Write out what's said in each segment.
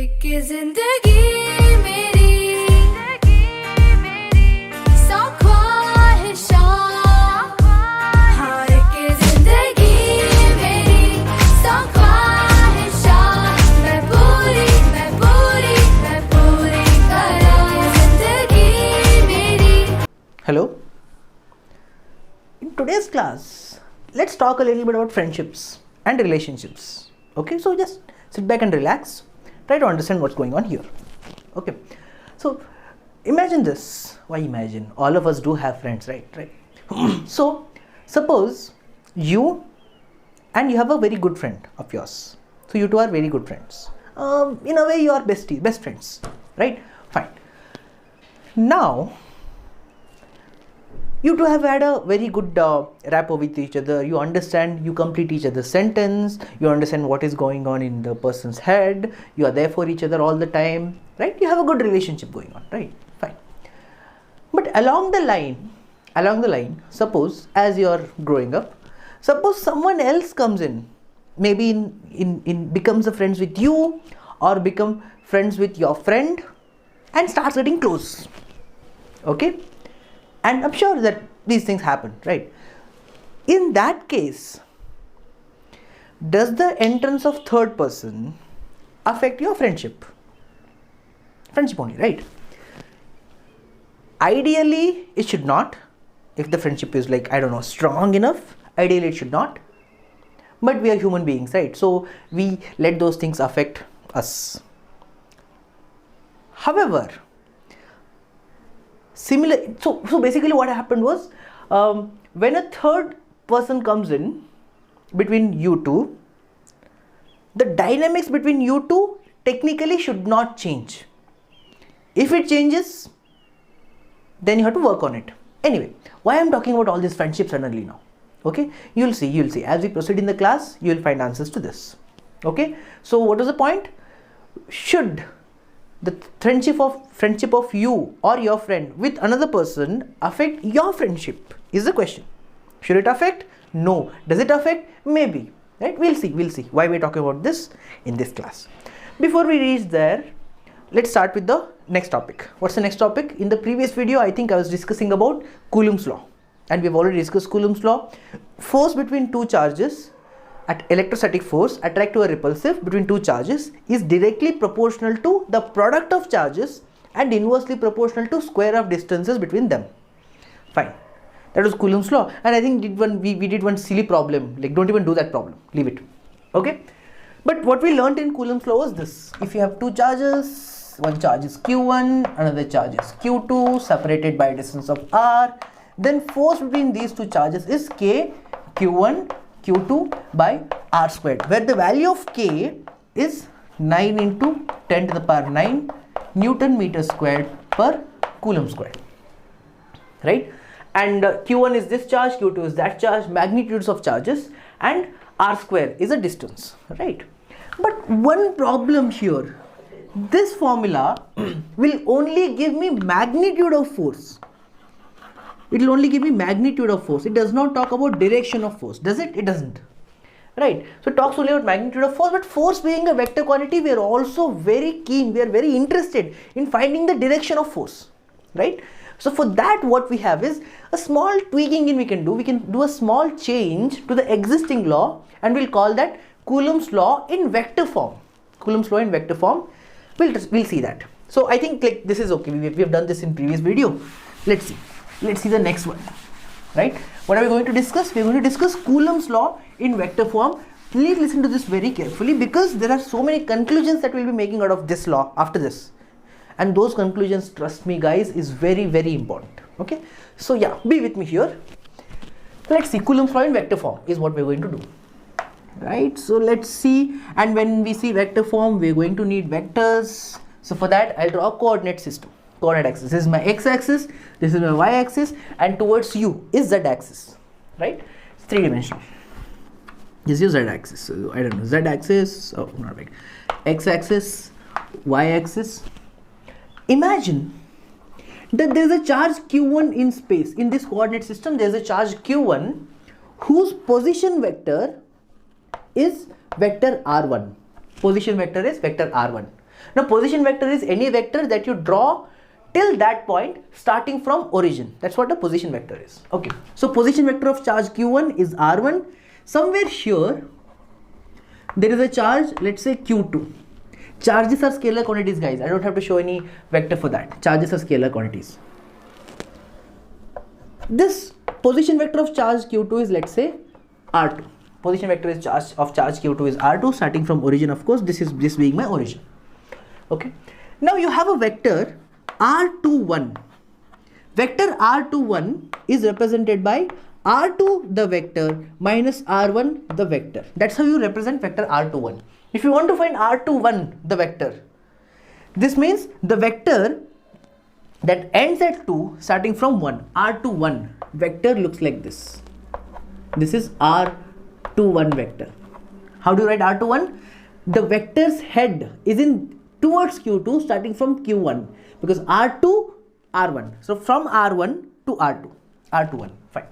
एक जिंदगी मेरी सौ ख्वाहिशां, हाँ एक जिंदगी मेरी सौ ख्वाहिशां, मैं पूरी करा जिंदगी मेरी। Hello. In today's class, let's talk a little bit about friendships and relationships. Okay, so just sit back and relax. Try to understand what's going on here. Okay, so imagine this. Why imagine? All of us do have friends, right? So suppose you have a very good friend of yours. So you two are very good friends. In a way, you are best friends, right? Fine. Now you two have had a very good rapport with each other. You understand, you complete each other's sentence, you understand what is going on in the person's head, you are there for each other all the time, right? You have a good relationship going on, right? Fine. But along the line, suppose as you are growing up, suppose someone else comes in, maybe in becomes a friends with you or become friends with your friend and starts getting close. Okay? And I'm sure that these things happen, right? In that case, does the entrance of third person affect your friendship? Friendship only, right? Ideally, it should not. If the friendship is strong enough, ideally it should not. But we are human beings, right? So we let those things affect us. However, so basically what happened was, when a third person comes in between you two, the dynamics between you two technically should not change. If it changes, then you have to work on it. Anyway, why I'm talking about all these friendships suddenly now? Okay, you'll see as we proceed in the class, you'll find answers to this. Okay, so what is the point? Should the friendship of you or your friend with another person affect your friendship is the question. Should it affect? No. Does it affect? Maybe. Right? We'll see why we're talking about this in this class. Before we reach there, let's start with the next topic. What's the next topic? In the previous video, I think I was discussing about Coulomb's law, and we've already discussed Coulomb's law. Force between two charges at electrostatic force, attractive or repulsive, between two charges is directly proportional to the product of charges and inversely proportional to square of distances between them. Fine. That was Coulomb's law, and I think we did one silly problem, like don't even do that problem, leave it. Okay. But what we learned in Coulomb's law was this: if you have two charges, one charge is Q1, another charge is Q2, separated by a distance of r, then force between these two charges is K, Q1, Q2 by r squared, where the value of K is 9 into 10 to the power 9 Newton meter squared per Coulomb squared, right? And Q1 is this charge, Q2 is that charge, magnitudes of charges, and r square is a distance, right? But one problem here, this formula will only give me magnitude of force. It will only give me magnitude of force. It does not talk about direction of force, does it? It doesn't, right? So it talks only about magnitude of force, but force being a vector quantity, we are also very keen, we are very interested in finding the direction of force, right? So for that, what we have is a small tweaking we can do a small change to the existing law, and we'll call that Coulomb's law in vector form. Coulomb's law in vector form, we'll see that. So I think this is okay, we have done this in previous video. Let's see the next one, right? What are we going to discuss? We're going to discuss Coulomb's law in vector form. Please listen to this very carefully, because there are so many conclusions that we'll be making out of this law after this. And those conclusions, trust me guys, is very, very important. Okay. So yeah, be with me here. Let's see, Coulomb's law in vector form is what we're going to do. Right. So let's see. And when we see vector form, we're going to need vectors. So for that, I'll draw a coordinate system. Coordinate axis. This is my x-axis, this is my y-axis, and towards you is z-axis, right? It's three-dimensional. This is your z-axis. So I don't know, z-axis, oh not big, x-axis, y-axis. Imagine that there is a charge q1 in space. In this coordinate system, there is a charge q1 whose position vector is vector r1. Position vector is vector r1. Now position vector is any vector that you draw till that point starting from origin. That's what the position vector is. Okay, so position vector of charge q1 is r1. Somewhere here there is a charge, let's say q2. Charges are scalar quantities, guys. I don't have to show any vector for that. Charges are scalar quantities. This position vector of charge q2 is, let's say, r2. Position vector is charge q2 is r2 starting from origin. Of course, this being my origin. Okay. Now you have a vector r21. Vector r21 is represented by r2 the vector minus r1 the vector. That's how you represent vector r21. If you want to find r21 the vector, this means the vector that ends at 2 starting from 1, r21 vector looks like this. This is r21 vector. How do you write r21? The vector's head is in towards q2 starting from q1 because r2 r1. So from r1 to r2, r21, fine.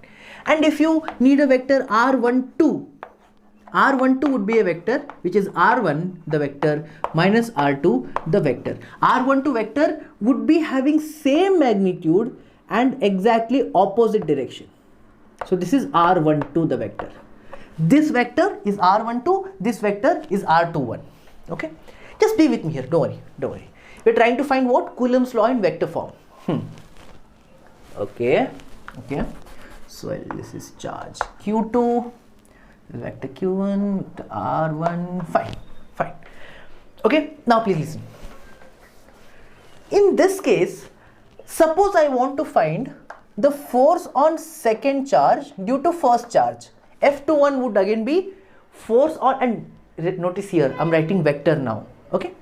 And if you need a vector r12, r12 would be a vector which is r1 the vector minus r2 the vector. R12 vector would be having same magnitude and exactly opposite direction. So this is r12 the vector. This vector is r12, this vector is r21. Okay, just be with me here, don't worry. We're trying to find what? Coulomb's law in vector form. Okay. So this is charge q2, vector q1, vector r1, fine. Okay, now please listen. In this case, suppose I want to find the force on second charge due to first charge. F21 would again be force on, and notice here I'm writing vector now. Okay,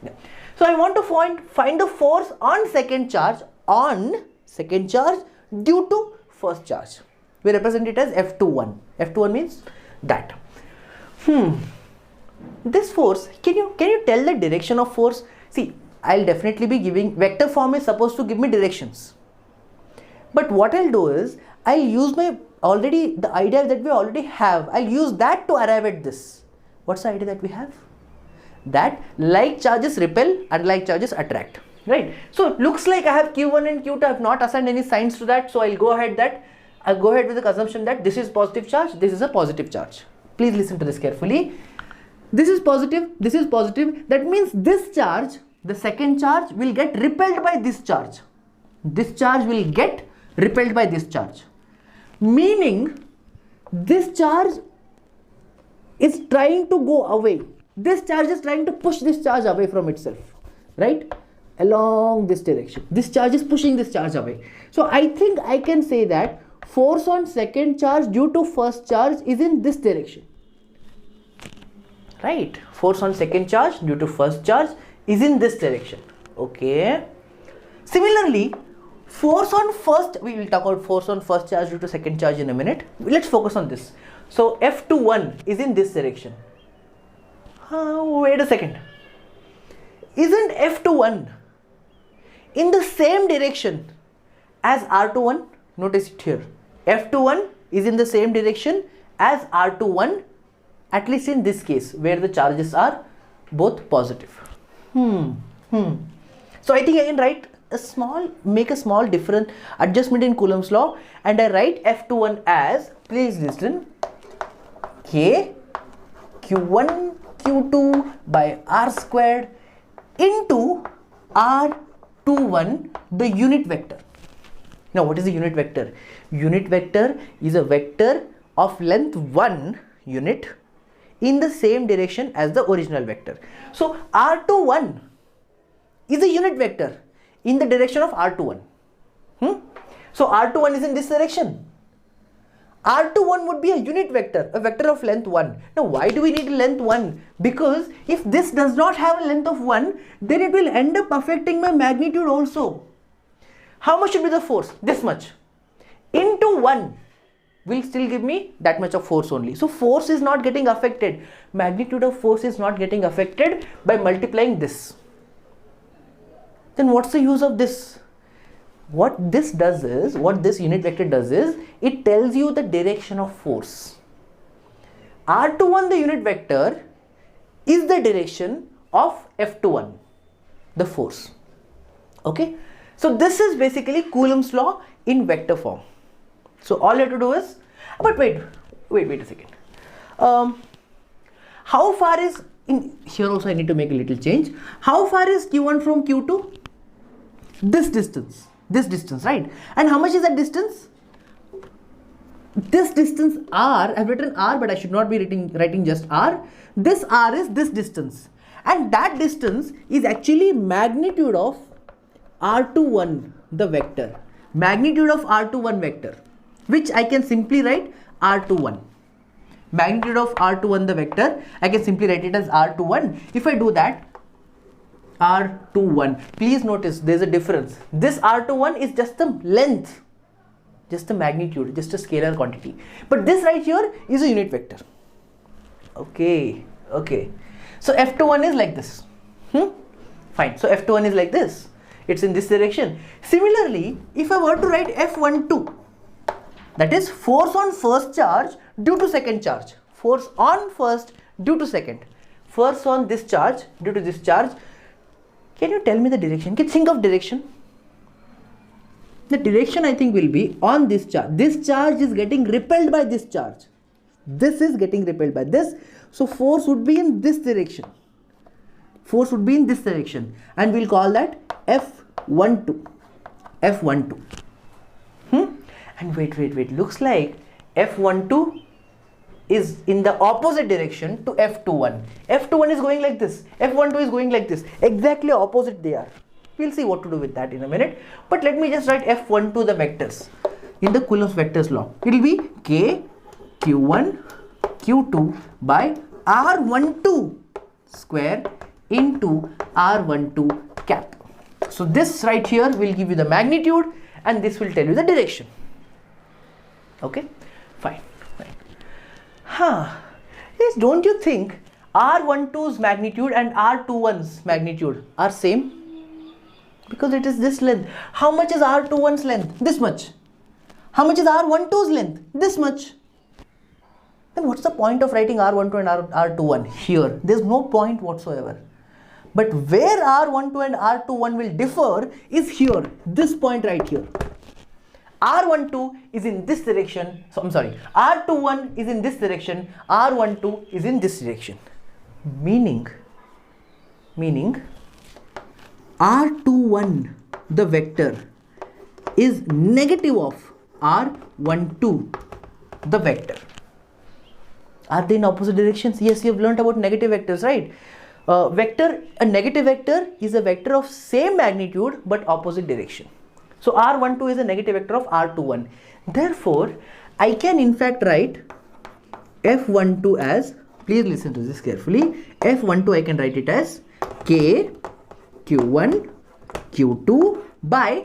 so I want to find the force on second charge due to first charge. We represent it as F21. F21 means that. This force, can you tell the direction of force? See, I'll definitely be giving, vector form is supposed to give me directions. But what I'll do is, I'll use the idea that we already have, I'll use that to arrive at this. What's the idea that we have? That like charges repel and like charges attract, right? So it looks like I have q1 and q2, I have not assigned any signs to that, so I'll go ahead with the assumption that this is positive charge, this is a positive charge. Please listen to this carefully. This is positive, that means this charge, the second charge, will get repelled by this charge. This charge will get repelled by this charge, meaning this charge is trying to go away. This charge is trying to push this charge away from itself, right? Along this direction. This charge is pushing this charge away. So I think I can say that force on second charge due to first charge is in this direction. Right? Force on second charge due to first charge is in this direction. Okay. Similarly, force on first, we will talk about force on first charge due to second charge in a minute. Let's focus on this. So F21 is in this direction. Wait a second. Isn't F21 in the same direction as R21? Notice it here. F21 is in the same direction as R21, at least in this case where the charges are both positive. So I think I can make a small different adjustment in Coulomb's law, and I write F21 as, please listen, K Q1 Q2 by R squared into R21, the unit vector. Now what is the unit vector? Unit vector is a vector of length 1 unit in the same direction as the original vector. So R21 is a unit vector in the direction of R21. So R21 is in this direction. R21 would be a unit vector, a vector of length 1. Now why do we need length 1? Because if this does not have a length of 1, then it will end up affecting my magnitude also. How much should be the force? This much. Into 1 will still give me that much of force only. So force is not getting affected. Magnitude of force is not getting affected by multiplying this. Then what's the use of this? What this unit vector does is, it tells you the direction of force. R21, the unit vector, is the direction of F21. the force. Okay, so this is basically Coulomb's law in vector form. So all you have to do is, but wait a second. How far is, in here also I need to make a little change. How far is Q1 from Q2? This distance, right? And how much is that distance? This distance R, I've written R, but I should not be writing just R. This R is this distance, and that distance is actually magnitude of R21, the vector. Magnitude of R21 vector, which I can simply write R21. Magnitude of R21, the vector, I can simply write it as R21. If I do that, R21, please notice there's a difference. This R21 is just the length, just the magnitude, just a scalar quantity. But this right here is a unit vector. Okay. So F21 is like this. Fine. So F21 is like this. It's in this direction. Similarly, if I were to write F12, that is force on first charge due to second charge. Force on first due to second. Force on this charge due to this charge. Can you tell me the direction? Can you think of direction? The direction I think will be on this charge. This charge is getting repelled by this charge. This is getting repelled by this. So force would be in this direction. Force would be in this direction. And we'll call that F12. F12. And wait. Looks like F12 is in the opposite direction to F21. F21 is going like this. F12 is going like this. Exactly opposite they are. We'll see what to do with that in a minute. But let me just write F12, the vectors. In the Coulomb's vectors law, it will be K, Q1, Q2 by R12 square into R12 cap. So this right here will give you the magnitude and this will tell you the direction. Okay, fine. Yes, don't you think R12's magnitude and R21's magnitude are same? Because it is this length. How much is R21's length? This much. How much is R12's length? This much. Then what's the point of writing R12 and R21 here? There's no point whatsoever. But where R12 and R21 will differ is here, this point right here. R12 is in this direction, so I'm sorry, R21 is in this direction, R12 is in this direction. Meaning R21, the vector, is negative of R12, the vector. Are they in opposite directions? Yes, you have learnt about negative vectors, right? A negative vector is a vector of same magnitude but opposite direction. So R12 is a negative vector of R21. Therefore, I can in fact write F12 as, please listen to this carefully, F12 I can write it as K, Q1, Q2 by,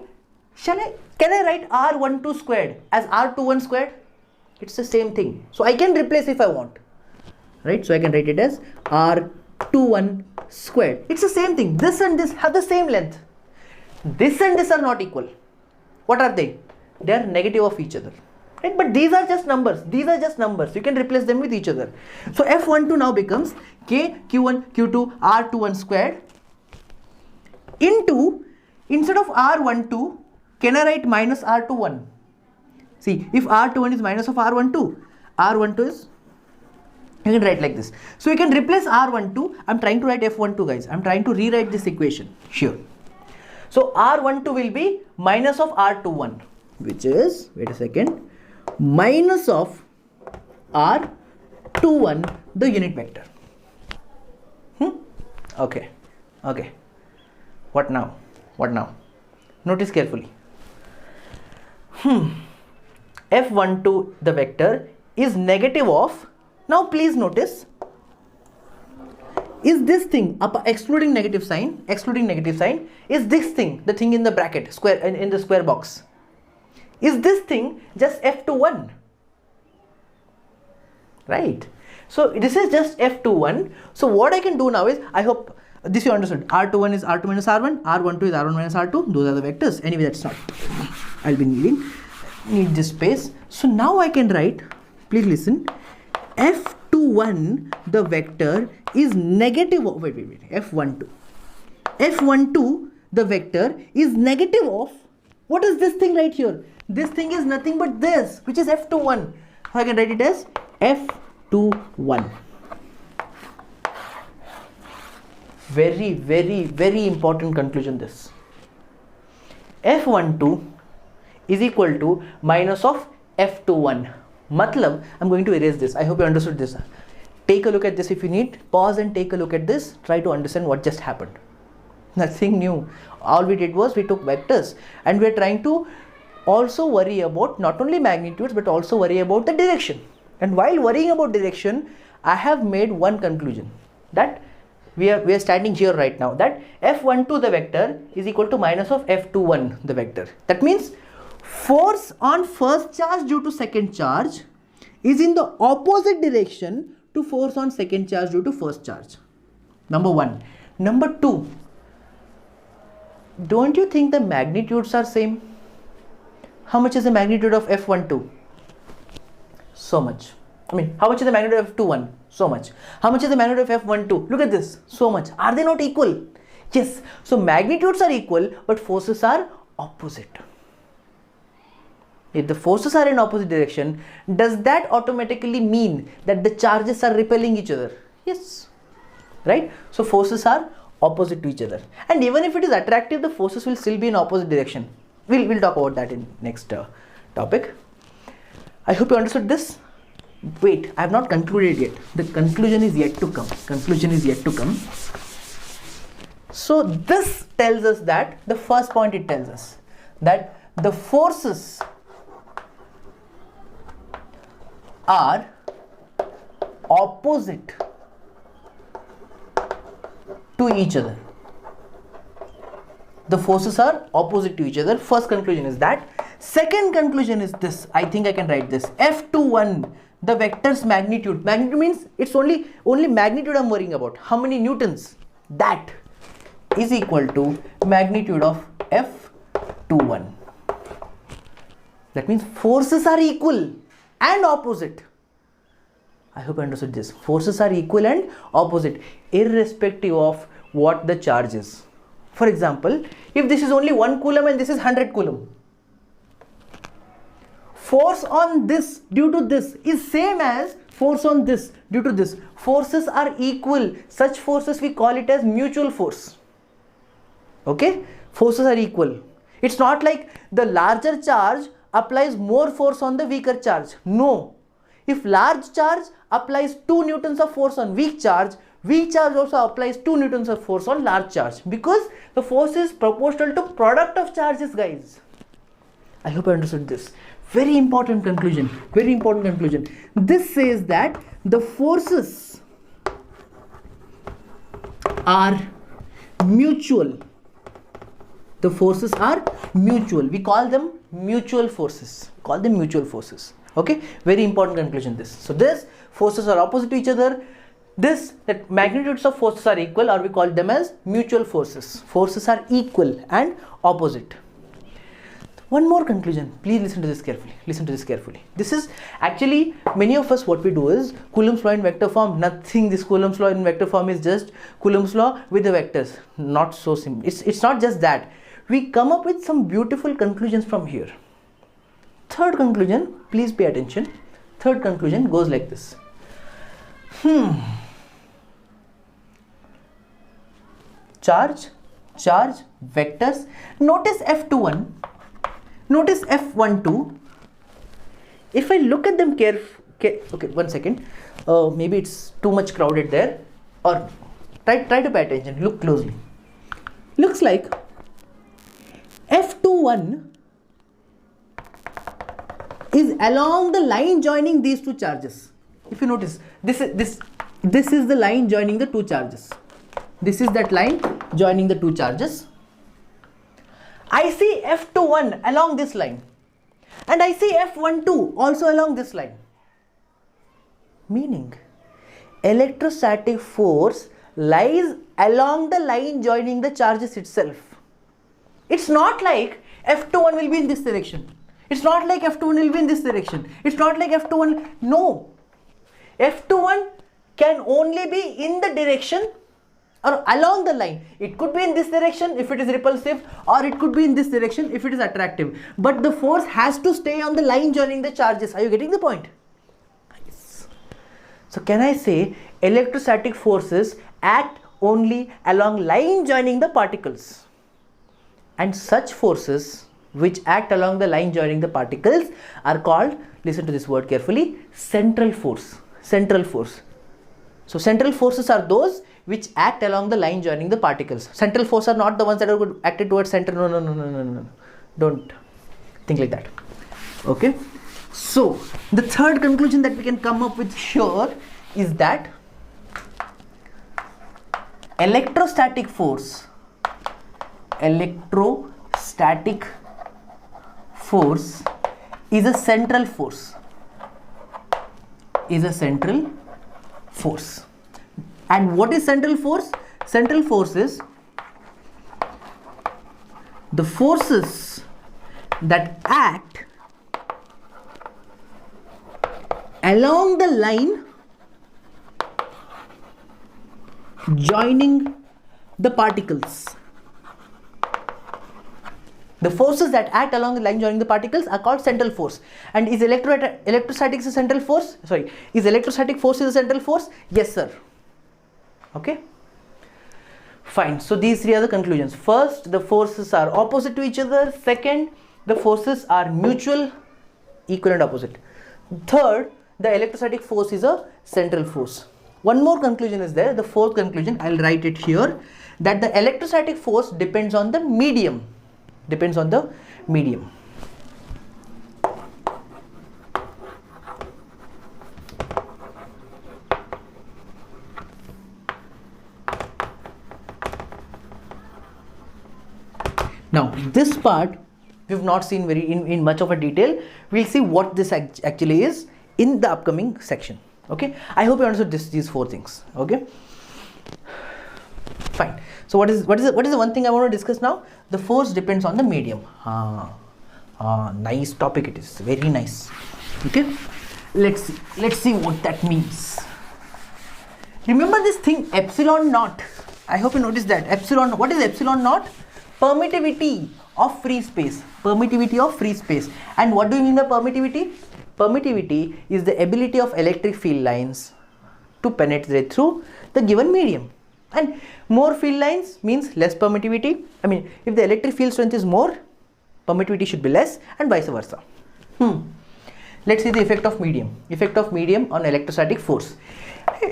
can I write R12 squared as R21 squared? It's the same thing. So I can replace if I want, right? So I can write it as R21 squared. It's the same thing. This and this have the same length. This and this are not equal. What are they? They are negative of each other. Right? But these are just numbers. These are just numbers. You can replace them with each other. So F12 now becomes K, Q1, Q2, R21 squared into, instead of R12, can I write minus R21? See, if R21 is minus of R12, R12 is, you can write like this. So you can replace R12. I'm trying to write F12, guys. I'm trying to rewrite this equation here. So R12 will be minus of R21, which is, wait a second, minus of R21, the unit vector. Okay. What now? Notice carefully. F12, the vector, is negative of, now please notice, is this thing, excluding negative sign, is this thing, the thing in the bracket, square, in the square box, is this thing just F21? Right? So this is just F21. So what I can do now is, I hope this you understood. R21 is R2 minus R1, R12 is R1 minus R2. Those are the vectors. Anyway, that's not. I'll be need this space. So now I can write, please listen, F21, the vector, is negative of, wait, F12. F12, the vector, is negative of, what is this thing right here? This thing is nothing but this, which is F21. So I can write it as F21. Very, very, very important conclusion this. F12 is equal to minus of F21. Matlab, I'm going to erase this. I hope you understood this. Take a look at this if you need. Pause and take a look at this. Try to understand what just happened. Nothing new. All we did was we took vectors and we are trying to also worry about not only magnitudes but also worry about the direction. And while worrying about direction, I have made one conclusion that we are standing here right now, that F12 the vector is equal to minus of F21 the vector. That means force on first charge due to second charge is in the opposite direction to force on second charge due to first charge. Number one. Number two, don't you think the magnitudes are same? How much is the magnitude of F12? So much. I mean, how much is the magnitude of F21? So much. How much is the magnitude of F12? Look at this. So much. Are they not equal? Yes. So magnitudes are equal, but forces are opposite. If the forces are in opposite direction, does that automatically mean that the charges are repelling each other? Yes. Right? So forces are opposite to each other. And even if it is attractive, the forces will still be in opposite direction. We'll talk about that in next topic. I hope you understood this. Wait, I have not concluded yet. The conclusion is yet to come. Conclusion is yet to come. So this tells us that, the first point it tells us, that the forces are opposite to each other. The forces are opposite to each other. First conclusion is that. Second conclusion is this. I think I can write this. F21, the vector's magnitude. Magnitude means it's only magnitude I'm worrying about. How many newtons? That is equal to magnitude of F21. That means forces are equal and opposite. I hope you understood this. Forces are equal and opposite, irrespective of what the charge is. For example, if this is only 1 coulomb and this is 100 coulomb, force on this due to this is same as force on this due to this. Forces are equal. Such forces we call it as mutual force. Okay? Forces are equal. It's not like the larger charge applies more force on the weaker charge. No. If large charge applies 2 newtons of force on weak charge also applies 2 newtons of force on large charge, because the force is proportional to product of charges, guys. I hope I understood this. Very important conclusion. Very important conclusion. This says that the forces are mutual. The forces are mutual. We call them mutual forces. Call them mutual forces. Okay. Very important conclusion this. So this forces are opposite to each other. This, that magnitudes of forces are equal, or we call them as mutual forces. Forces are equal and opposite. One more conclusion. Please listen to this carefully. Listen to this carefully. This is actually, many of us, what we do is Coulomb's law in vector form. Nothing. This Coulomb's law in vector form is just Coulomb's law with the vectors. Not so simple. It's not just that. We come up with some beautiful conclusions from here. Third conclusion, please pay attention. Third conclusion goes like this. Charge, vectors. Notice F21. Notice F12. If I look at them okay, 1 second. Maybe it's too much crowded there. Or try to pay attention. Look closely. Looks like F21 is along the line joining these two charges. If you notice, this is the line joining the two charges. This is that line joining the two charges. I see F21 along this line, and I see F12 also along this line. Meaning, electrostatic force lies along the line joining the charges itself. It's not like F21 will be in this direction. It's not like F21 will be in this direction. It's not like F21. No. F21 can only be in the direction or along the line. It could be in this direction if it is repulsive, or it could be in this direction if it is attractive. But the force has to stay on the line joining the charges. Are you getting the point? Nice. So can I say electrostatic forces act only along line joining the particles? And such forces which act along the line joining the particles are called, listen to this word carefully, central force. Central force. So central forces are those which act along the line joining the particles. Central forces are not the ones that are acted towards center. No. Don't think like that. Okay. So the third conclusion that we can come up with here is that electrostatic force is a central force. And what is central force? Central force is the forces that act along the line joining the particles. The forces that act along the line joining the particles are called central force. And is electrostatics a central force? Sorry, is electrostatic force a central force? Yes, sir. Okay. Fine. So these three are the conclusions. First, the forces are opposite to each other. Second, the forces are mutual, equal and opposite. Third, the electrostatic force is a central force. One more conclusion is there. The fourth conclusion, I'll write it here, that the electrostatic force depends on the medium. Now this part we've not seen in much of a detail. We'll see what this actually is in the upcoming section. Okay, I hope you understood these four things. Okay, fine. So what is the one thing I want to discuss now? The force depends on the medium. Nice topic it is, very nice. Okay, let's see what that means. Remember this thing epsilon naught. I hope you noticed that epsilon. What is epsilon naught? Permittivity of free space. And what do you mean by permittivity? Permittivity is the ability of electric field lines to penetrate through the given medium. And more field lines means less permittivity. I mean, if the electric field strength is more, permittivity should be less, and vice versa. Let's see the effect of medium. Effect of medium on electrostatic force.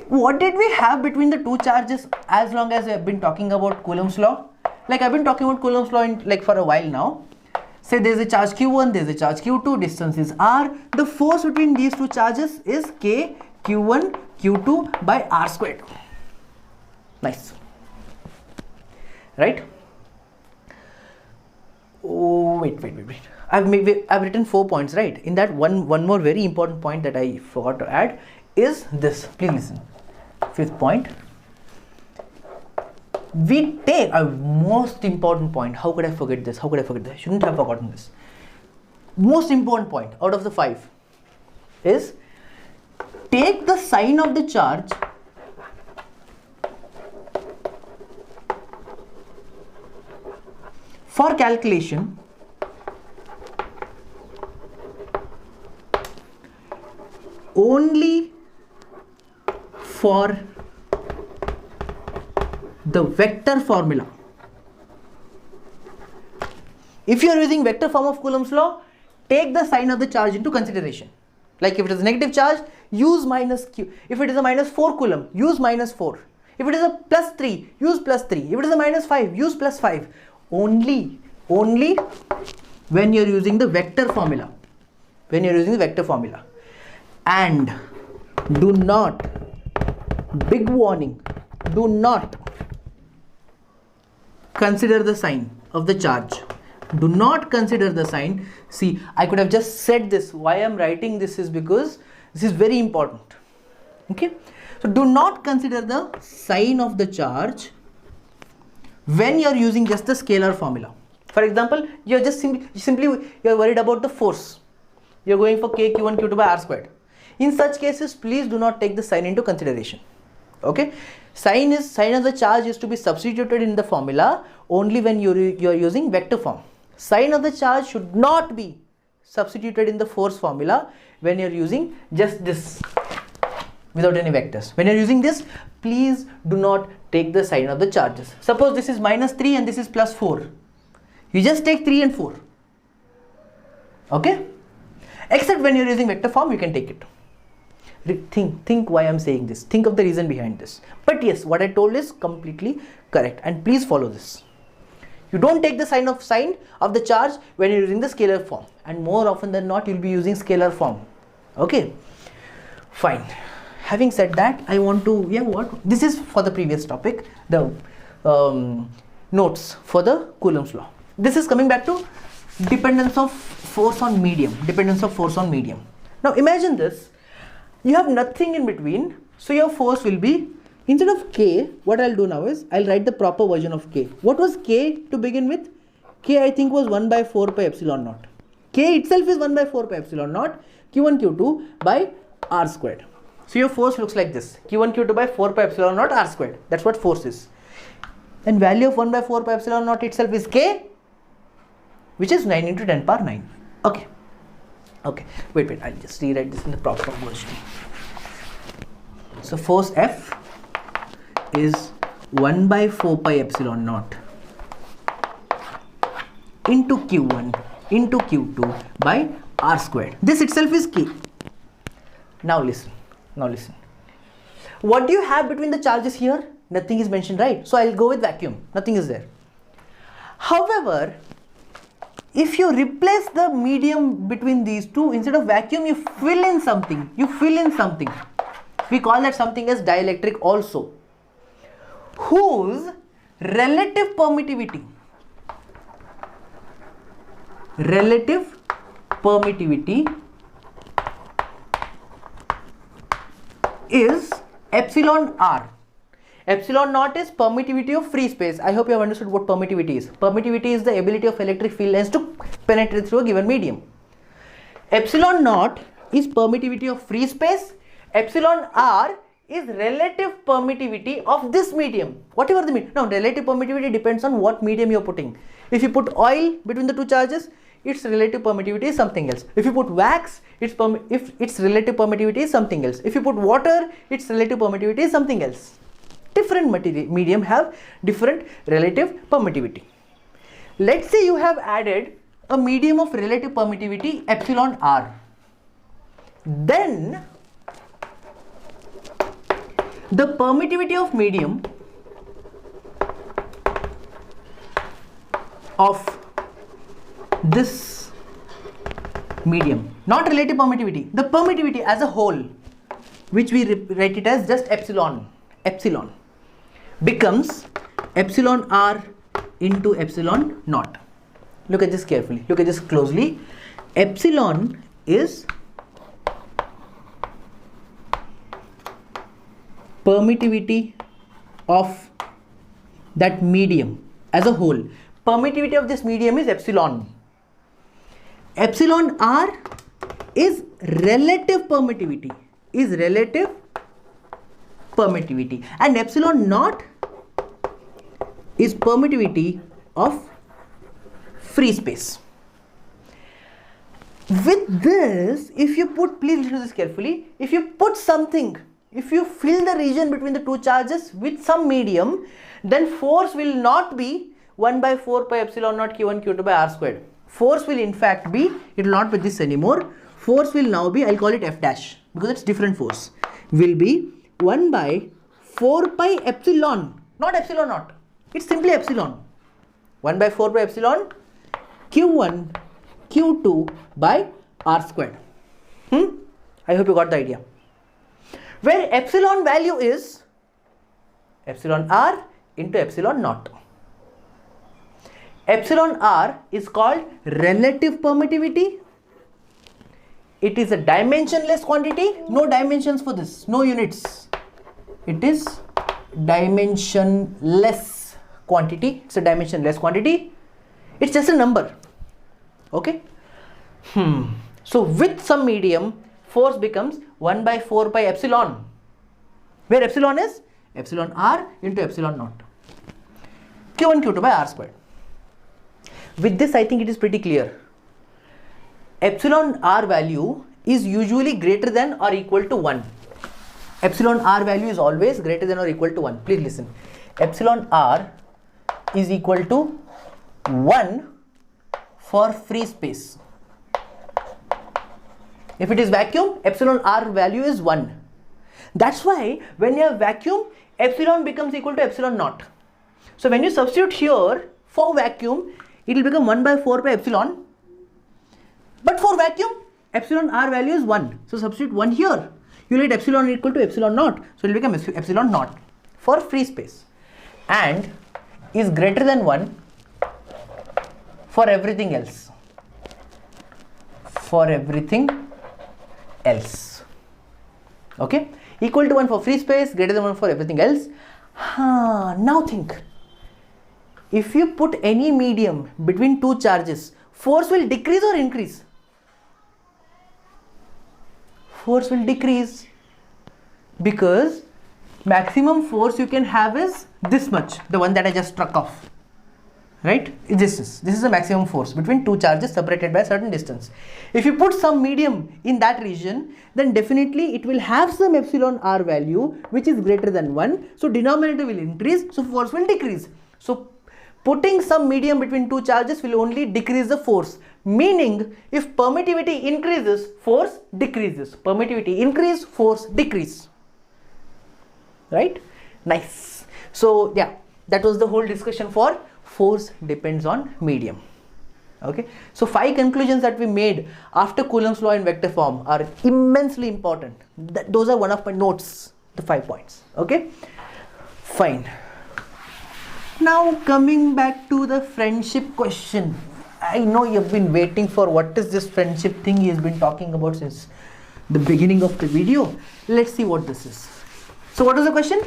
What did we have between the two charges as long as I have been talking about Coulomb's law? Like I've been talking about Coulomb's law for a while now. Say there is a charge Q1, there is a charge Q2, distance is R. The force between these two charges is K Q1 Q2 by R squared. Nice. Right? Oh, wait. I've written 4 points, right? In that one more very important point that I forgot to add is this. Please listen. Fifth point. We take a most important point. How could I forget this? I shouldn't have forgotten this. Most important point out of the 5 is take the sign of the charge for calculation only for the vector formula. If you are using vector form of Coulomb's law, take the sign of the charge into consideration. Like if it is a negative charge, use minus q. If it is a minus 4 coulomb, use minus 4. If it is a plus 3, use plus 3. If it is a minus 5, use plus 5. Only when you are using the vector formula. And do not, big warning, do not consider the sign of the charge. Do not consider the sign. See, I could have just said this. Why I am writing this is because this is very important. Okay. So do not consider the sign of the charge when you are using just the scalar formula. For example, you are just simply you are worried about the force. You are going for K Q1 Q2 by R squared. In such cases, please do not take the sign into consideration. Okay. Sign of the charge is to be substituted in the formula only when you are using vector form. Sign of the charge should not be substituted in the force formula when you are using just this without any vectors. When you are using this, please do not take the sign of the charges. Suppose this is minus 3 and this is plus 4. You just take 3 and 4. Okay? Except when you are using vector form, you can take it. Think why I am saying this. Think of the reason behind this. But yes, what I told is completely correct, and please follow this. You don't take the sign of the charge when you're using the scalar form, and more often than not you'll be using scalar form. Okay, fine. Having said that, I want to this is for the previous topic, the notes for the Coulomb's law. This is coming back to dependence of force on medium. Now imagine this. You have nothing in between, so your force will be, instead of K, what I'll do now is I'll write the proper version of K. What was K to begin with? K I think was 1 by 4 pi epsilon naught. K itself is 1 by 4 pi epsilon naught, Q1 Q2 by R squared. So your force looks like this, Q1 Q2 by 4 pi epsilon naught R squared. That's what force is. And value of 1 by 4 pi epsilon naught itself is K, which is 9 into 10 power 9. Okay, wait, I'll just rewrite this in the proper version. So force F is 1 by 4 pi epsilon naught into Q1 into Q2 by R squared. This itself is K. Now listen. What do you have between the charges here? Nothing is mentioned, right? So I'll go with vacuum. Nothing is there. However, if you replace the medium between these two, instead of vacuum, you fill in something. We call that something as dielectric also, whose relative permittivity is epsilon r. Epsilon naught is permittivity of free space. I hope you have understood what permittivity is. Permittivity is the ability of electric field lines to penetrate through a given medium. Epsilon naught is permittivity of free space. Epsilon r is relative permittivity of this medium. Whatever the medium. Now, relative permittivity depends on what medium you are putting. If you put oil between the two charges, its relative permittivity is something else. If you put wax, its relative permittivity is something else. If you put water, its relative permittivity is something else. Different medium have different relative permittivity. Let's say you have added a medium of relative permittivity epsilon r. Then the permittivity of medium of this medium, not relative permittivity, the permittivity as a whole, which we write it as just epsilon, becomes epsilon r into epsilon naught. Look at this carefully, look at this closely. Epsilon is permittivity of that medium as a whole. Permittivity of this medium is epsilon. Epsilon r is relative permittivity, and epsilon naught is permittivity of free space. With this, if you put, please listen to this carefully, if you put something, if you fill the region between the two charges with some medium, then force will not be 1 by 4 pi epsilon naught Q1 Q2 by R squared. Force will in fact be, it will not be this anymore. Force will now be, I'll call it F dash because it's different force, will be 1 by 4 pi epsilon, not epsilon naught, it's simply epsilon. 1 by 4 pi epsilon Q1 Q2 by R squared. I hope you got the idea. Where epsilon value is epsilon r into epsilon naught. Epsilon r is called relative permittivity. It is a dimensionless quantity, no dimensions for this, no units. It is dimensionless quantity. It's a dimensionless quantity. It's just a number. Okay. So with some medium, force becomes 1 by 4 pi epsilon. Where epsilon is epsilon r into epsilon naught. Q1 Q2 by r squared. With this, I think it is pretty clear. Epsilon r value is usually greater than or equal to 1. Epsilon r value is always greater than or equal to 1. Please listen. Epsilon r is equal to 1 for free space. If it is vacuum, epsilon r value is 1. That's why when you have vacuum, epsilon becomes equal to epsilon naught. So when you substitute here for vacuum, it will become 1 by 4 by epsilon. But for vacuum, epsilon r value is 1. So substitute 1 here. You will get epsilon equal to epsilon naught. So it will become epsilon naught for free space. And is greater than 1 for everything else. For everything else. Okay? Equal to 1 for free space, greater than 1 for everything else. Now think. If you put any medium between two charges, force will decrease or increase? Force will decrease, because maximum force you can have is this much, the one that I just struck off, right? This is the maximum force between two charges separated by a certain distance. If you put some medium in that region, then definitely it will have some epsilon r value which is greater than 1. So denominator will increase, so force will decrease. So putting some medium between two charges will only decrease the force. Meaning, if permittivity increases, force decreases. Permittivity increase, force decrease. Right? Nice. So yeah, that was the whole discussion for force depends on medium. Okay. So 5 conclusions that we made after Coulomb's law in vector form are immensely important. Those are one of my notes, the 5 points. Okay. Fine. Now coming back to the friendship question. I know you've been waiting for what is this friendship thing he has been talking about since the beginning of the video. Let's see what this is. So what was the question?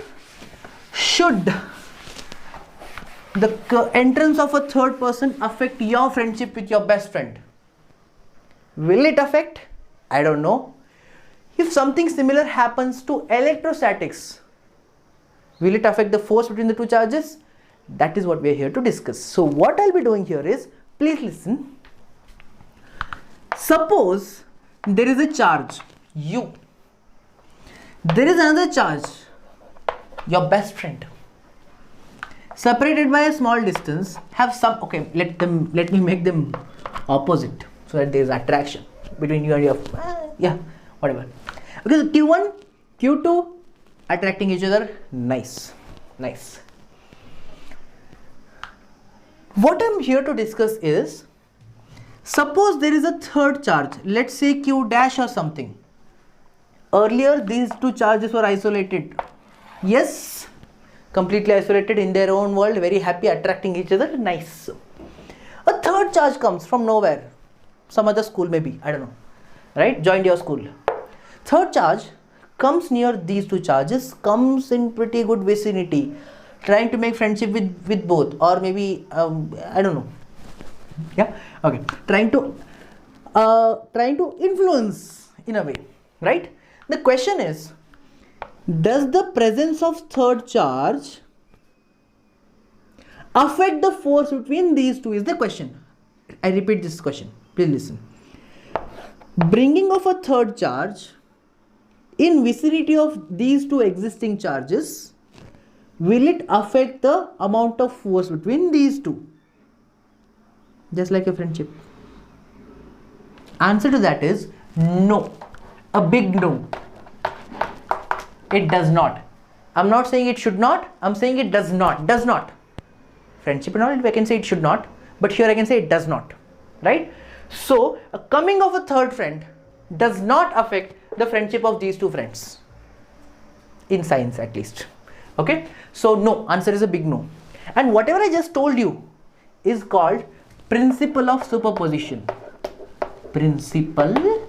Should the entrance of a third person affect your friendship with your best friend? Will it affect? I don't know. If something similar happens to electrostatics, will it affect the force between the two charges? That is what we are here to discuss. So what I'll be doing here is, please listen. Suppose there is a charge, you. There is another charge, your best friend. Separated by a small distance, have some, okay, let me make them opposite so that there is attraction between you and your, yeah, whatever. Okay, so Q1, Q2 attracting each other, nice, nice. What I'm here to discuss is, suppose there is a third charge, let's say Q dash or something. Earlier these two charges were isolated. Yes, completely isolated in their own world, very happy, attracting each other, nice. A third charge comes from nowhere, some other school maybe, I don't know, right? Joined your school. Third charge comes near these two charges, comes in pretty good vicinity, trying to make friendship with both, or maybe I don't know. Yeah, okay. Trying to influence in a way, right? The question is, does the presence of third charge affect the force between these two? Is the question. I repeat this question. Please listen. Bringing of a third charge in vicinity of these two existing charges, will it affect the amount of force between these two? Just like a friendship. Answer to that is no. A big no. It does not. I'm not saying it should not. I'm saying it does not. Does not. Friendship and all, I can say it should not. But here I can say it does not. Right? So, a coming of a third friend does not affect the friendship of these two friends. In science at least. Okay? So, no. Answer is a big no. And whatever I just told you is called principle of superposition. Principle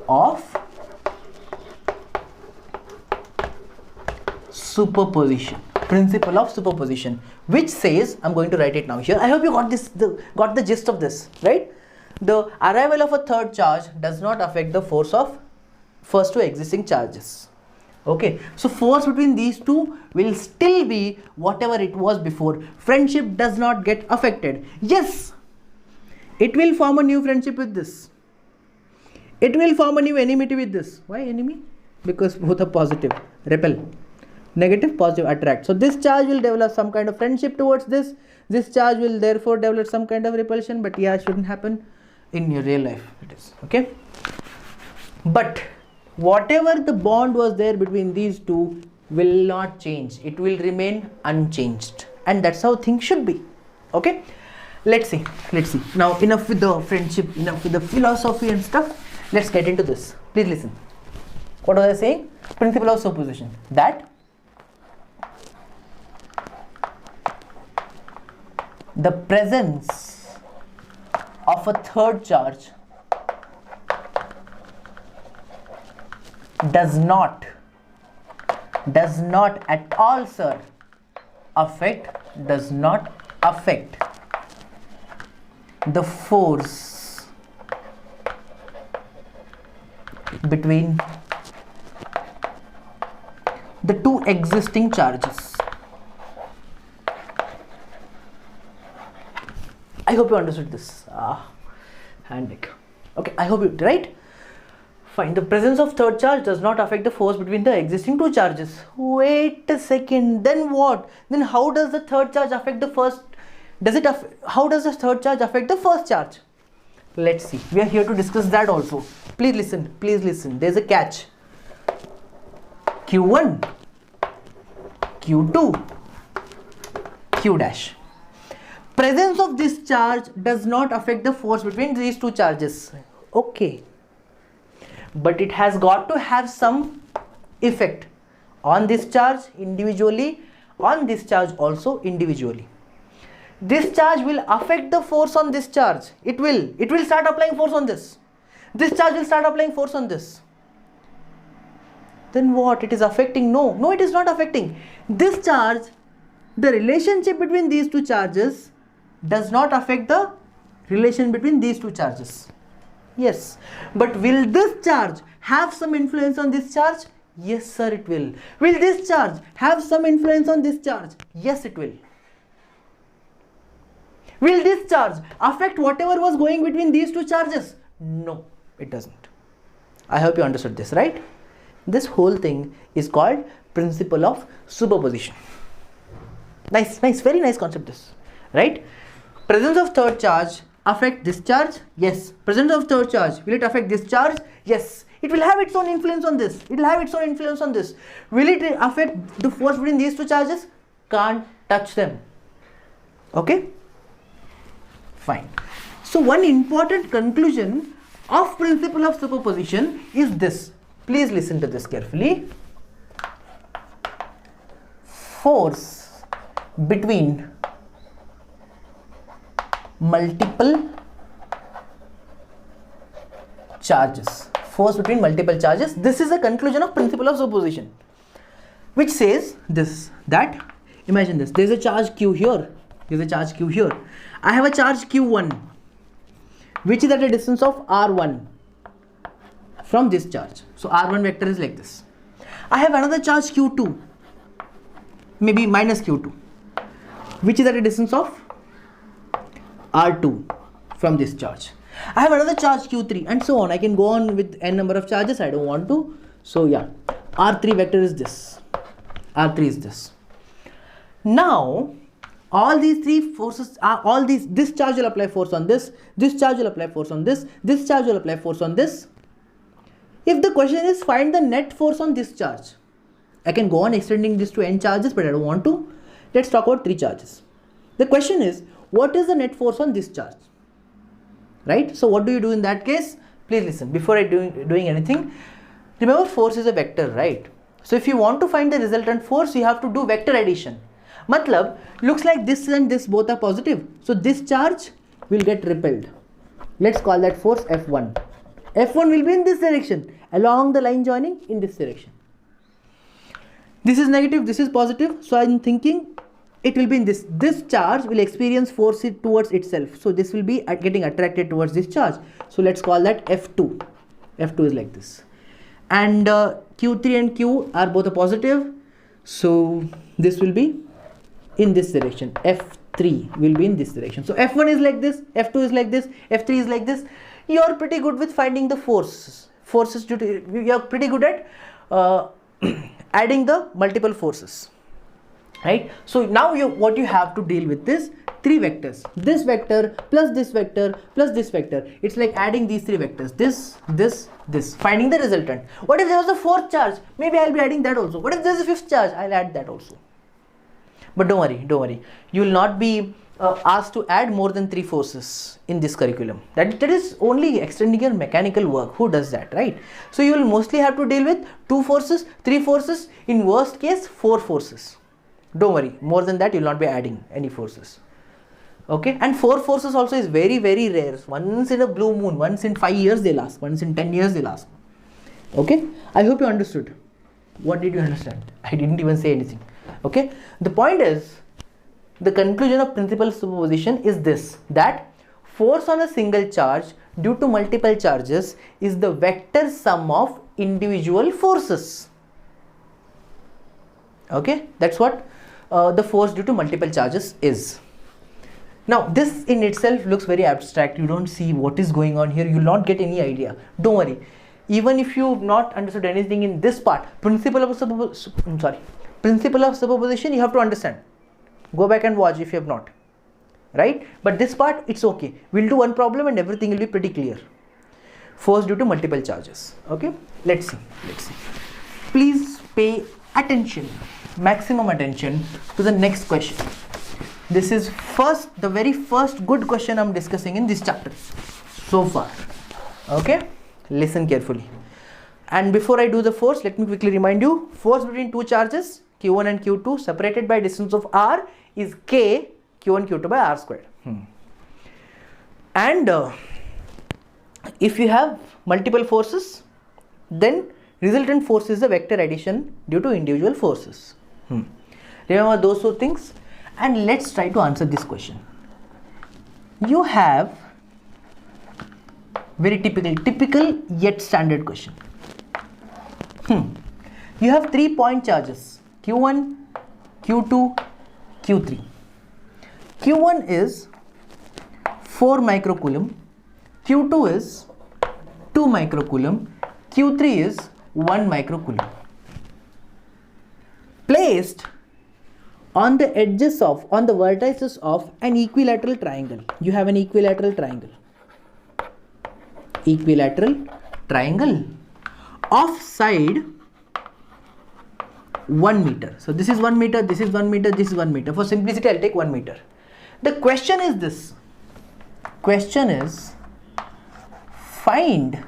of superposition. Principle of superposition, which says, I'm going to write it now here. I hope you got this, got the gist of this, right? The arrival of a third charge does not affect the force of first two existing charges. Okay, so force between these two will still be whatever it was before. Friendship does not get affected. Yes, it will form a new friendship with this. It will form a new enmity with this. Why enemy? Because both are positive. Repel. Negative, positive, attract. So this charge will develop some kind of friendship towards this. This charge will therefore develop some kind of repulsion. But yeah, it shouldn't happen in your real life. It is. Okay. But whatever the bond was there between these two will not change. It will remain unchanged. And that's how things should be. Okay. Let's see. Now enough with the friendship, enough with the philosophy and stuff. Let's get into this. Please listen. What was I saying? Principle of superposition. That the presence of a third charge does not at all, sir, does not affect the force between the two existing charges. I hope you understood this. Handbrake. Okay, I hope you did, right? Fine. The presence of third charge does not affect the force between the existing two charges. Wait a second. Then what? Then how does the third charge affect the first? How does the third charge affect the first charge? Let's see. We are here to discuss that also. Please listen. Please listen. There's a catch. Q1, Q2, Q dash. Presence of this charge does not affect the force between these two charges. Okay. But it has got to have some effect on this charge individually, on this charge also individually. This charge will affect the force on this charge. It will start applying force on this. This charge will start applying force on this. Then what? It is affecting? No, it is not affecting. This charge, the relationship between these two charges does not affect the relation between these two charges. Yes, but will this charge have some influence on this charge? Yes, sir, it will. Will this charge have some influence on this charge? Yes, it will. Will this charge affect whatever was going between these two charges? No, it doesn't. I hope you understood this, right? This whole thing is called principle of superposition. Nice, very nice concept this, right? Presence of third charge affect this charge? Yes. Presence of third charge, will it affect this charge? Yes. It will have its own influence on this. It will have its own influence on this. Will it affect the force between these two charges? Can't touch them. Okay? Fine. So one important conclusion of principle of superposition is this. Please listen to this carefully. Force between multiple charges. Force between multiple charges. This is a conclusion of principle of superposition, which says this, that imagine this. There is a charge Q here. There is a charge Q here. I have a charge Q1, which is at a distance of R1 from this charge. So R1 vector is like this. I have another charge Q2, maybe minus Q2, which is at a distance of R2 from this charge. I have another charge Q3 and so on. I can go on with n number of charges. I don't want to. So yeah, R3 vector is this. R3 is this. Now, all these three forces are this charge will apply force on this charge will apply force on this charge will apply force on this. If the question is find the net force on this charge, I can go on extending this to n charges, but I don't want to. Let's talk about 3 charges. The question is, what is the net force on this charge? Right? So what do you do in that case? Please listen. Before I doing anything, remember force is a vector, right? So if you want to find the resultant force, you have to do vector addition. Matlab, looks like this and this both are positive. So this charge will get repelled. Let's call that force F1. F1 will be in this direction, along the line joining in this direction. This is negative, this is positive. So I'm thinking it will be in this. This charge will experience force towards itself. So this will be getting attracted towards this charge. So let's call that F2. F2 is like this. and Q3 and Q are both a positive, so this will be in this direction. F3 will be in this direction. So F1 is like this, F2 is like this, F3 is like this. You are pretty good with finding the forces due to, you are pretty good at adding the multiple forces, right? So now what you have to deal with is three vectors, this vector plus this vector plus this vector. It's like adding these three vectors, this, finding the resultant. What if there was a fourth charge? Maybe I'll be adding that also. What if there's a fifth charge? I'll add that also. But don't worry, you will not be asked to add more than 3 forces in this curriculum. That is only extending your mechanical work. Who does that, right? So you will mostly have to deal with 2 forces, 3 forces, in worst case 4 forces. Don't worry, more than that you will not be adding any forces. Okay, and 4 forces also is very, very rare. Once in a blue moon, once in 5 years they last, once in 10 years they last. Okay, I hope you understood. What did you understand? I didn't even say anything. Okay, the point is, the conclusion of principal superposition is this, that force on a single charge due to multiple charges is the vector sum of individual forces. Okay, that's what the force due to multiple charges is. Now this in itself looks very abstract. You don't see what is going on here. You will not get any idea. Don't worry. Even if you have not understood anything in this part, principle of superposition, you have to understand. Go back and watch if you have not, right? But this part, it's okay. We'll do one problem and everything will be pretty clear. Force due to multiple charges. Okay, let's see. Please pay attention, maximum attention to the next question. This is the very first good question I'm discussing in this chapter so far. Okay, listen carefully. And before I do the force, let me quickly remind you, force between 2 charges, Q1 and Q2, separated by distance of r, is K, Q1, Q2 by r squared. And if you have multiple forces, then resultant force is the vector addition due to individual forces. Remember those 2 things, and let's try to answer this question. You have very typical yet standard question. You have 3 point charges, Q1, Q2, Q3. Q1 is 4 microcoulomb, Q2 is 2 microcoulomb, Q3 is 1 microcoulomb. Placed on the vertices of an equilateral triangle. You have an equilateral triangle. Of side 1 meter. So this is 1 meter, this is 1 meter, this is 1 meter. For simplicity, I'll take 1 meter. The question is this. Question is, find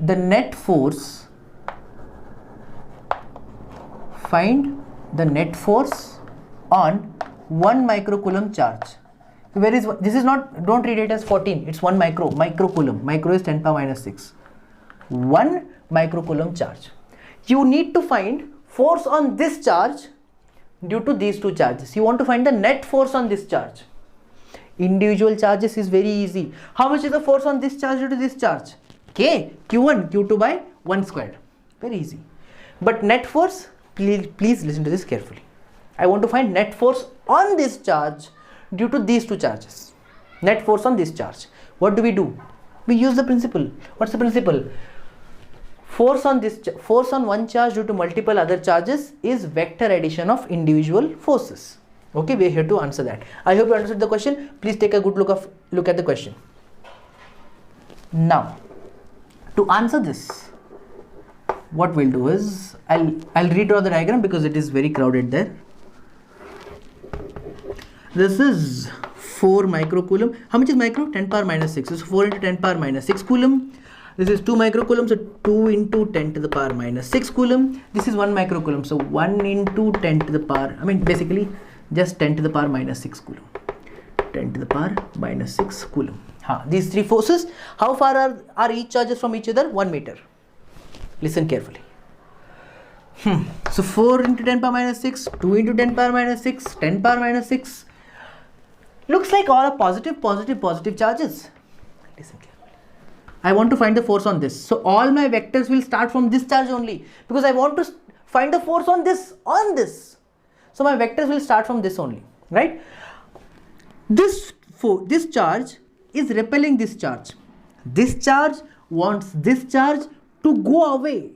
the net force. Find the net force on 1 microcoulomb charge. Where is this? Is not, don't read it as 14. It's 1 microcoulomb. Micro is 10 power minus 6. 1 microcoulomb charge. You need to find force on this charge due to these 2 charges. You want to find the net force on this charge. Individual charges is very easy. How much is the force on this charge due to this charge? K, Q1, Q2 by 1 squared. Very easy. But net force, please listen to this carefully. I want to find net force on this charge due to these 2 charges. Net force on this charge. What do? We use the principle. What's the principle? Force on one charge due to multiple other charges is vector addition of individual forces. Okay, we are here to answer that. I hope you understood the question. Please take a good look at the question. Now, to answer this, what we'll do is, I'll redraw the diagram because it is very crowded there. This is 4 microcoulomb. How much is micro? 10 power minus 6. So 4 into 10 power minus 6 coulomb. This is 2 microcoulomb, so 2 into 10 to the power minus 6 coulomb. This is 1 microcoulomb, so 1 into 10 to the power, basically just 10 to the power minus 6 coulomb. 10 to the power minus 6 coulomb. These 3 forces, how far are each charges from each other? 1 meter. Listen carefully. So 4 into 10 power minus 6, 2 into 10 power minus 6, 10 power minus 6. Looks like all are positive charges. Listen carefully. I want to find the force on this. So all my vectors will start from this charge only, because I want to find the force on this, So my vectors will start from this only, right? This charge is repelling this charge. This charge wants this charge to go away.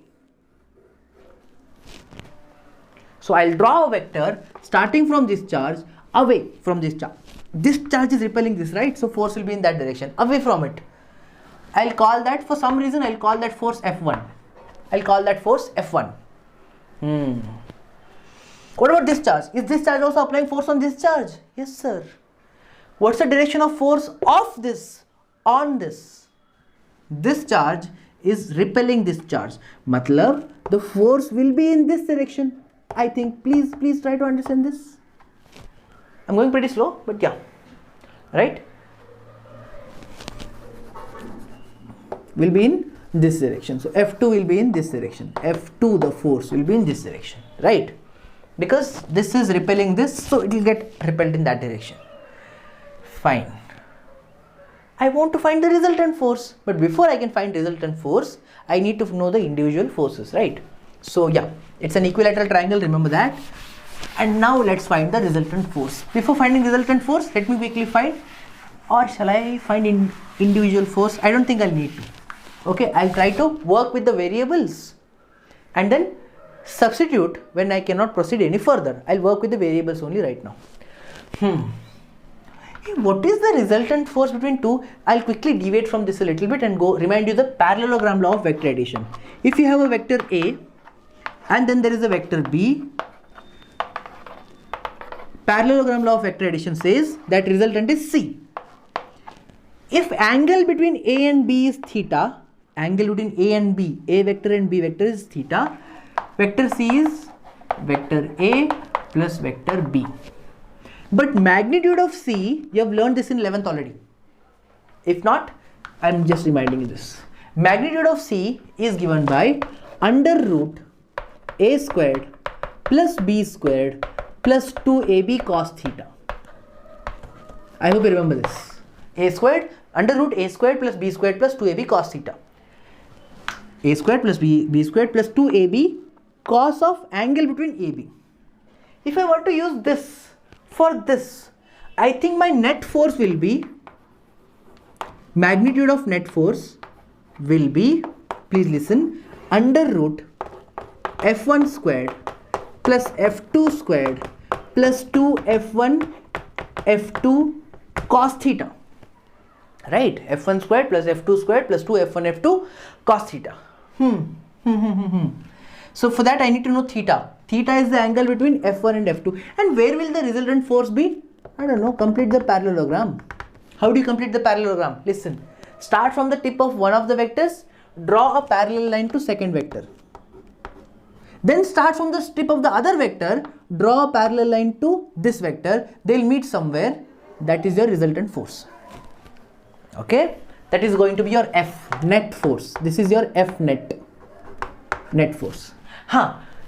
So I'll draw a vector starting from this charge away from this charge. This charge is repelling this, right? So force will be in that direction, away from it. I'll call that, for some reason, I'll call that force F1. What about this charge? Is this charge also applying force on this charge? Yes, sir. What's the direction of force of this on this? This charge is repelling this charge. Matlab, the force will be in this direction. I think, please try to understand this. I'm going pretty slow, but yeah, right? Will be in this direction. So F2 will be in this direction. F2, the force, will be in this direction, right? Because this is repelling this, so it will get repelled in that direction. Fine. I want to find the resultant force, but before I can find resultant force, I need to know the individual forces, right? So yeah, it's an equilateral triangle, remember that. And now let's find the resultant force. Before finding resultant force, let me quickly find, or shall I find individual force? I don't think I'll need to. Okay, I'll try to work with the variables and then substitute when I cannot proceed any further. I'll work with the variables only right now. What is the resultant force between two? I'll quickly deviate from this a little bit and remind you the parallelogram law of vector addition. If you have a vector A and then there is a vector B, parallelogram law of vector addition says that resultant is C. If angle between A and B is theta, angle between A and B, A vector and B vector is theta, vector C is vector A plus vector B. But magnitude of C, you have learned this in 11th already. If not, I am just reminding you this. Magnitude of C is given by under root A squared plus B squared plus 2AB cos theta. I hope you remember this. A squared, under root A squared plus B squared plus 2AB cos theta. A squared plus B squared plus 2AB cos of angle between AB. If I want to use this for this, I think my net force will be, magnitude of net force will be, please listen, under root F1 squared plus F2 squared plus 2F1 F2 cos theta. Right? F1 squared plus F2 squared plus 2F1 F2 cos theta. So for that I need to know theta. Theta is the angle between F1 and F2. And where will the resultant force be? I don't know. Complete the parallelogram. How do you complete the parallelogram? Listen. Start from the tip of one of the vectors. Draw a parallel line to second vector. Then start from the tip of the other vector. Draw a parallel line to this vector. They will meet somewhere. That is your resultant force. Okay. That is going to be your F net force. This is your F net force.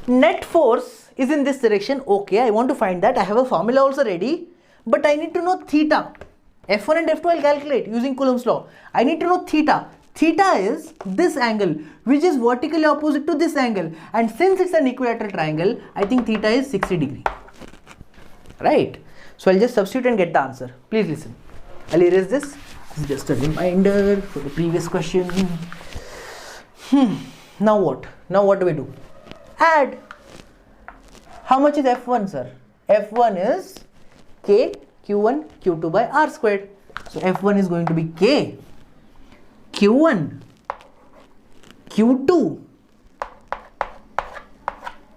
Net force is in this direction. Okay, I want to find that. I have a formula also ready, but I need to know theta. F1 and F2 I'll calculate using Coulomb's law. I need to know theta. Theta is this angle which is vertically opposite to this angle, and since it's an equilateral triangle, I think theta is 60 degree. Right? So I'll just substitute and get the answer. Please listen. I'll erase this. This is just a reminder for the previous question. Now what? Now what do we do? Add. How much is F1, sir? F1 is K Q1 Q2 by R squared. So F1 is going to be K Q1 Q2.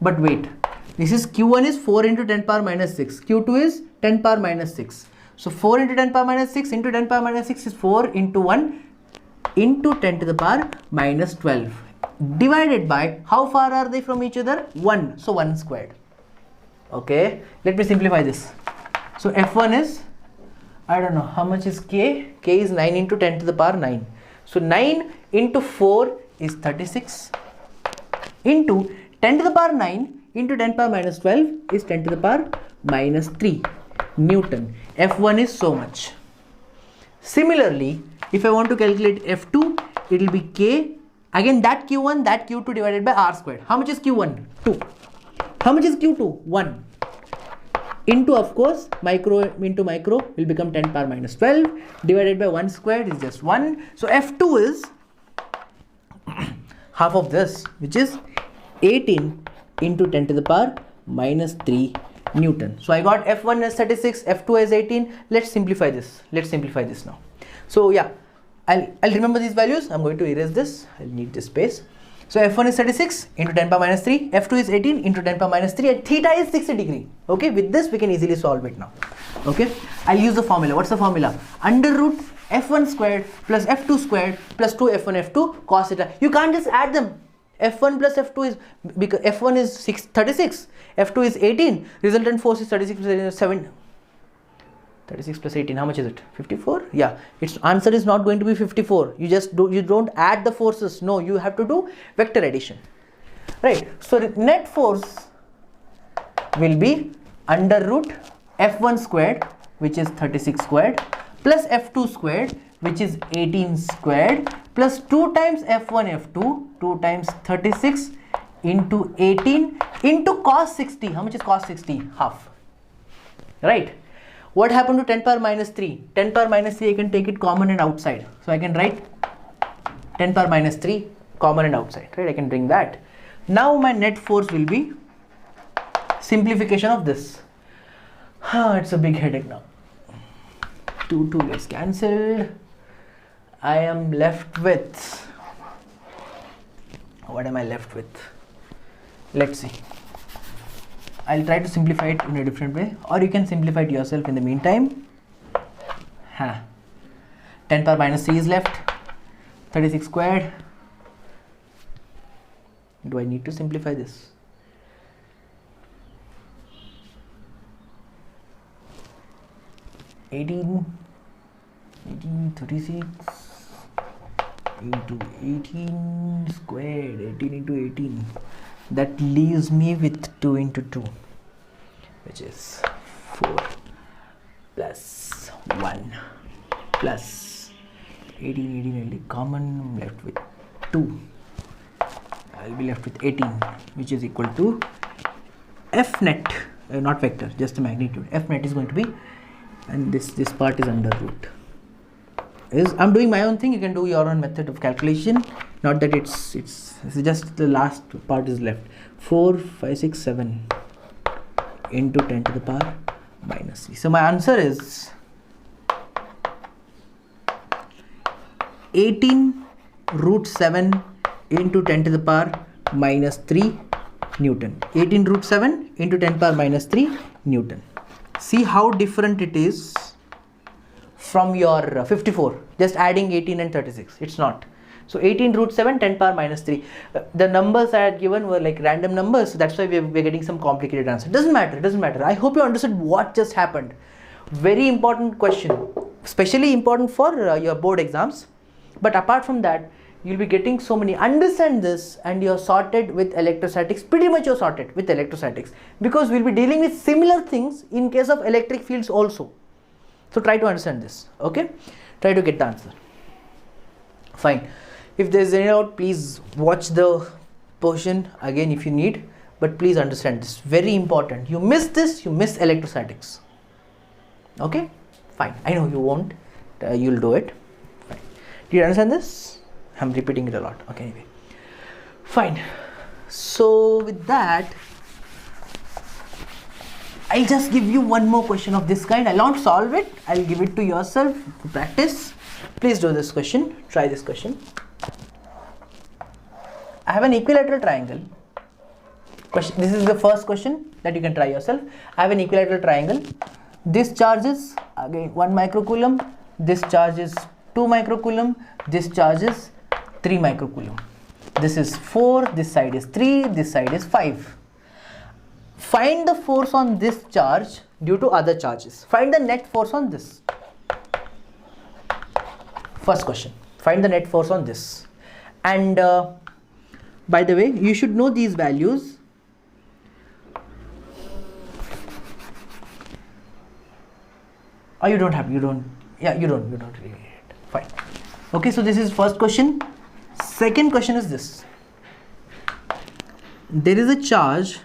But wait, this is Q1 is 4 into 10 power minus 6. Q2 is 10 power minus 6. So 4 into 10 power minus 6 into 10 power minus 6 is 4 into 1 into 10 to the power minus 12. Divided by, how far are they from each other? 1. So 1 squared. Okay, let me simplify this. So F1 is, I don't know, how much is K? K is 9 into 10 to the power 9. So 9 into 4 is 36 into 10 to the power 9 into 10 power minus 12 is 10 to the power minus 3 Newton. F1 is so much. Similarly, if I want to calculate F2, it will be K. Again that Q1, that Q2 divided by R squared. How much is Q1? 2. How much is Q2? 1. Into, of course, micro into micro will become 10 power minus 12 divided by 1 squared is just 1. So F2 is half of this, which is 18 into 10 to the power minus 3 Newton. So I got F1 as 36, F2 as 18. Let's simplify this. Let's simplify this now. So yeah, I'll remember these values. I'm going to erase this. I'll need this space. So F1 is 36 into 10 power minus 3. F2 is 18 into 10 power minus 3. And theta is 60 degree. Okay, with this we can easily solve it now. Okay, I'll use the formula. What's the formula? Under root F1 squared plus F2 squared plus 2 F1 F2 cos theta. You can't just add them. F1 plus F2 is, because F1 is 36, F2 is 18, resultant force is 36 plus 7. 36 plus 18, how much is it? 54? Yeah, its answer is not going to be 54. You don't add the forces. No, you have to do vector addition. Right. So the net force will be under root F1 squared, which is 36 squared, plus F2 squared, which is 18 squared, plus 2 times F1 F2, 2 times 36 into 18 into cos 60. How much is cos 60? Half. Right. What happened to 10 power minus 3? 10 power minus 3, I can take it common and outside. So I can write 10 power minus 3 common and outside. Right. I can bring that. Now my net force will be simplification of this. It's a big headache now. 2 gets cancelled. I am left with, what am I left with? Let's see. I'll try to simplify it in a different way, or you can simplify it yourself in the meantime. 10 power minus 3 is left, 36 squared. Do I need to simplify this? Eighteen 36 into 18 squared, 18 into 18. That leaves me with 2 into 2, which is 4 plus 1 plus 18 common. I'm left with 2. I'll be left with 18, which is equal to F net, not vector, just the magnitude. F net is going to be, and this part is under root. I'm doing my own thing. You can do your own method of calculation. Not that it's just the last part is left. 4, 5, 6, 7 into 10 to the power minus 3. So my answer is 18 root 7 into 10 to the power minus 3 Newton. 18 root 7 into 10 power minus 3 Newton. See how different it is from your 54, just adding 18 and 36. It's not. So 18 root 7, 10 power minus 3. The numbers I had given were like random numbers. So that's why we're getting some complicated answer. Doesn't matter. I hope you understood what just happened. Very important question, especially important for your board exams. But apart from that, you'll be getting so many. Understand this and you're sorted with electrostatics. Pretty much you're sorted with electrostatics, because we'll be dealing with similar things in case of electric fields also. So try to understand this. Okay, try to get the answer. Fine. If there's any doubt, please watch the portion again if you need, but please understand this, very important. You miss this, you miss electrostatics. Okay, fine. I know you won't, you'll do it. Fine. Do you understand this? I'm repeating it a lot. Okay, anyway, fine. So with that, I'll just give you one more question of this kind. I'll not solve it, I'll give it to yourself to practice. Please do this question, try this question. I have an equilateral triangle. This is the first question that you can try yourself. I have an equilateral triangle. This charge is again 1 microcoulomb. This charge is 2 microcoulomb. This charge is 3 microcoulomb. This is 4. This side is 3. This side is 5. Find the force on this charge due to other charges. Find the net force on this. First question. Find the net force on this. And by the way, you should know these values. Oh, you don't really need it. Fine. Okay, so this is first question. Second question is this. There is a charge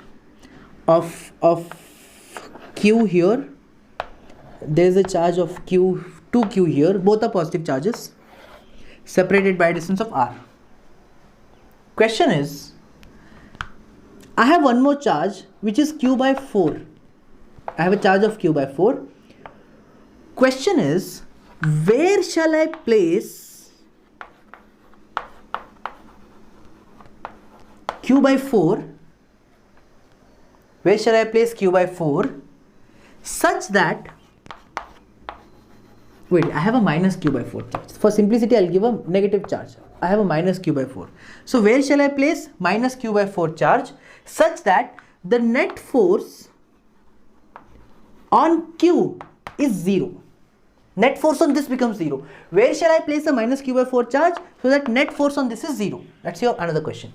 of q here. There is a charge of q, 2q here. Both are positive charges, separated by a distance of r. Question is, I have one more charge which is q by 4. I have a charge of q by 4. Question is, where shall I place q by 4? Where shall I place q by 4 such that, wait, I have a minus q by 4 charge. For simplicity, I'll give a negative charge. I have a minus q by 4. So where shall I place minus q by 4 charge such that the net force on q is 0? Net force on this becomes 0. Where shall I place the minus q by 4 charge so that net force on this is 0? That's your another question.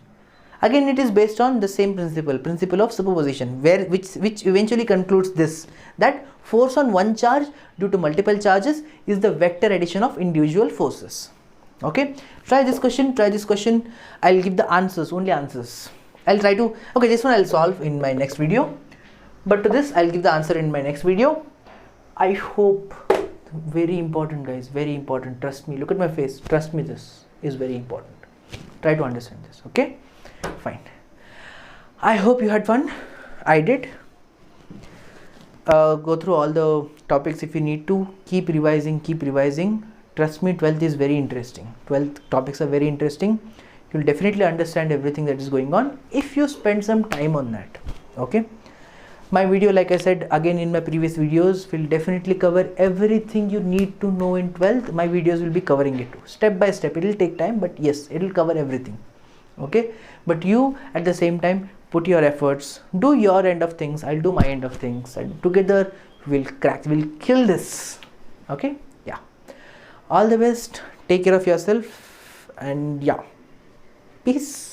Again, it is based on the same principle of superposition, which eventually concludes this, that force on one charge due to multiple charges is the vector addition of individual forces. Okay, try this question. I'll give the answers, only answers. I'll try to, okay, this one I'll solve in my next video, but to this I'll give the answer in my next video. I hope, very important guys, very important, trust me, look at my face, trust me, this is very important. Try to understand this. Okay, fine. I hope you had fun. I did. Go through all the topics if you need to. Keep revising. Trust me, 12th is very interesting. 12th topics are very interesting. You'll definitely understand everything that is going on if you spend some time on that. Okay, my video, like I said again in my previous videos, will definitely cover everything you need to know in 12th. My videos will be covering it step by step. It will take time, but yes, it will cover everything. Okay, but you at the same time put your efforts, do your end of things, I'll do my end of things, and together we'll kill this. Okay, yeah, all the best, take care of yourself, and yeah, peace.